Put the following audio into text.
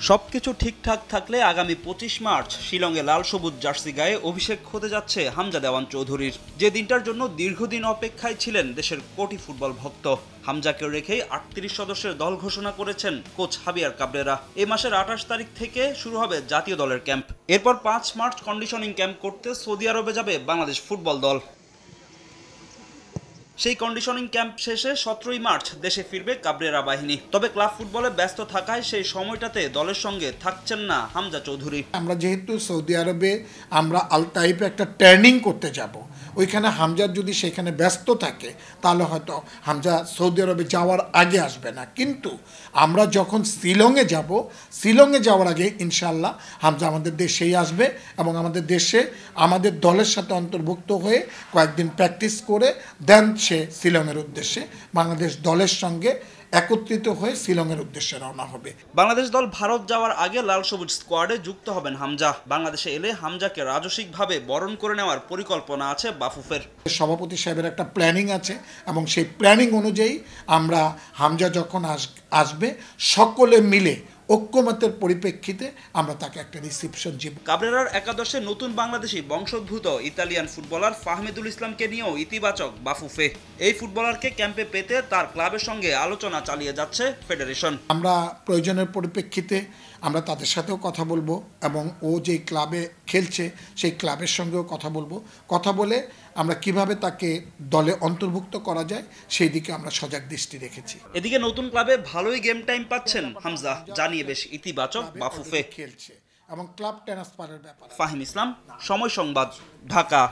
সবকিছু ঠিকঠাক থাকলে আগামী 25 মার্চ শিলংয়ে লাল সবুজ জার্সি গায়ে অভিষেক হতে যাচ্ছে হামজা দেওয়ান চৌধুরীর। যে দিনটার জন্য দীর্ঘদিন অপেক্ষায় ছিলেন দেশের কোটি ফুটবল ভক্ত। হামজাকে রেখেই 38 সদস্যের দল ঘোষণা করেছেন কোচ হাবিয়ার কাবরেরা। এই মাসের 28 তারিখ থেকে শুরু হবে জাতীয় দলের ক্যাম্প। এরপর 5 মার্চ কন্ডিশনিং ক্যাম্প করতে সৌদি আরবে যাবে বাংলাদেশ ফুটবল দল। সেই কন্ডিশনিং ক্যাম্প শেষে 17ই মার্চ দেশে ফিরবে কাবরেরা বাহিনী। তবে ক্লাব ফুটবলে ব্যস্ত থাকায় সেই সময়টাতে দলের সঙ্গে থাকছেন না হামজা চৌধুরী। আমরা যেহেতু সৌদি আরবে আমরা আল তাইফে একটা ট্রেনিং করতে যাব, ওইখানে হামজা যদি সেখানে ব্যস্ত থাকে তাহলে হয়তো হামজা সৌদি আরবে যাওয়ার আগে আসবে না। কিন্তু আমরা যখন শিলংয়ে যাব, শিলংয়ে যাওয়ার আগে ইনশাল্লাহ হামজা আমাদের দেশেই আসবে এবং আমাদের দেশে আমাদের দলের সাথে অন্তর্ভুক্ত হয়ে কয়েকদিন প্র্যাকটিস করে দেন সে শিলংয়ের উদ্দেশ্যে বাংলাদেশ দলের সঙ্গে একত্রিত হয়ে শিলংয়ের উদ্দেশ্যে রওনা হবে। বাংলাদেশ দল ভারত যাওয়ার আগে লাল সবুজ স্কোয়াডে যুক্ত হবেন হামজা। বাংলাদেশে এলে হামজাকে রাজস্বিকভাবে বরণ করে নেওয়ার পরিকল্পনা আছে বাফুফের। সভাপতি সাহেবের একটা প্ল্যানিং আছে এবং সেই প্ল্যানিং অনুযায়ী আমরা হামজা যখন আসবে সকলে মিলে ঐক্যমতের পরিপ্রেক্ষিতে আমরা তাকে একটা রিসিপশন দিব। কাবরেরার একাদশে নতুন বাংলাদেশি বংশোদ্ভূত ইতালিয়ান ফুটবলার ফাহমিদুল ইসলামকে নিয়েও ইতিবাচক বাফুফে। এই ফুটবলারকে ক্যাম্পে পেতে তার ক্লাবের সঙ্গে আলোচনা চালিয়ে যাচ্ছে ফেডারেশন। আমরা প্রয়োজনের পরিপ্রেক্ষিতে আমরা তাদের সাথেও কথা বলবো এবং ও যে ক্লাবে খেলছে সেই ক্লাবের সঙ্গেও কথা বলে আমরা কিভাবে তাকে দলে অন্তর্ভুক্ত করা যায় সেই দিকে আমরা সজাগ দৃষ্টি রেখেছি। এদিকে নতুন ক্লাবে ভালোই গেম টাইম পাচ্ছেন হামজা, জানিয়ে বেশ ইতিবাচক বাফুফে খেলছে এবং ক্লাব ট্রান্সফারের ব্যাপার। ফাহিম ইসলাম, সময় সংবাদ, ঢাকা।